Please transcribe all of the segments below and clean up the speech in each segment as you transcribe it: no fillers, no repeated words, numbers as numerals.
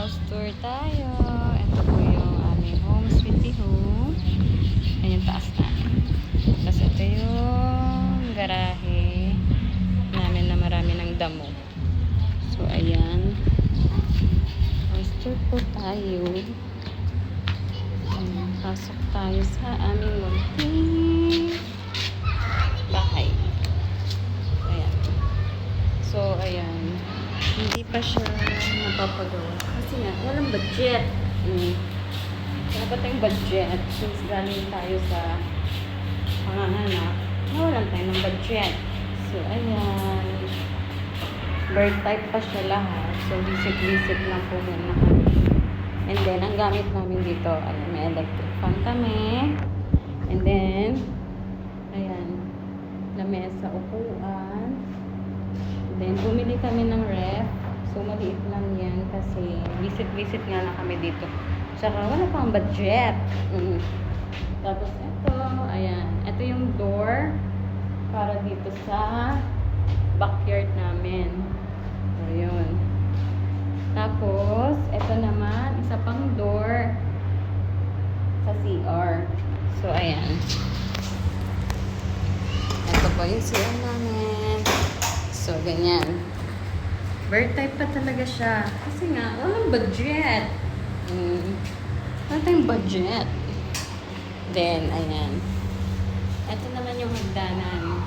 House tour tayo. Ito po yung aming home, sweetie home. Ayan yung taas namin. Tapos ito yung garahe namin na marami ng damo. So, ayan. House tour po tayo. Ayan, pasok tayo sa aming munting bahay. Ayan. So, ayan. Hindi pa siya napapagawa. Kasi nga, walang budget. Dapat tayong budget. Since galing tayo sa panganganak, nawalan tayo ng budget. So, ayan. Bird type pa siya lahat. So, visit-visit lang po muna kami. And then, ang gamit namin dito, ayan, may electric fan kami. And then, ayan, lamesa, upuan. Then, bumili kami ng ref. So, maliit lang yan kasi visit-visit nga lang kami dito. Tsaka, wala pang budget. Tapos, ito, ayan. Ito yung door para dito sa backyard namin. So, yun. Tapos, ito naman, isa pang door sa CR. So, ayan. Ito po yung CR namin. So, ganyan. Bird type pa talaga siya. Kasi nga, walang budget. Wala tayong budget. Then, ayan. Ito naman yung hagdanan.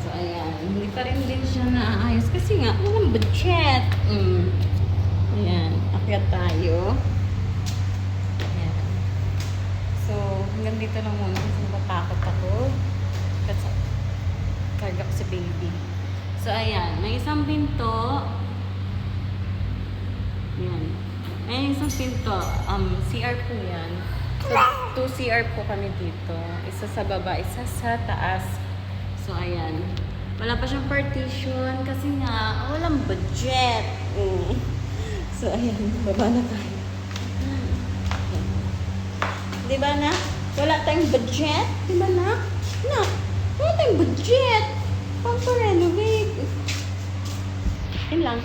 So, ayan. Hindi pa rin din siya naayos. Kasi nga, walang budget. Ayan. Akyat tayo. Ayan. So, hanggang dito lang muna. Kasi natakot ako. Kasi, karga ko si baby. So, ayan. May isang pinto. Ayan. May isang pinto. CR po yan. So, 2 CR po kami dito. Isa sa baba, isa sa taas. So, ayan. Wala pa siyang partition kasi nga, walang budget. So, ayan. Baba na tayo. Diba na? Wala tayong budget? Diba na? Na? Wala tayong budget. Pang-renovate. Yun lang.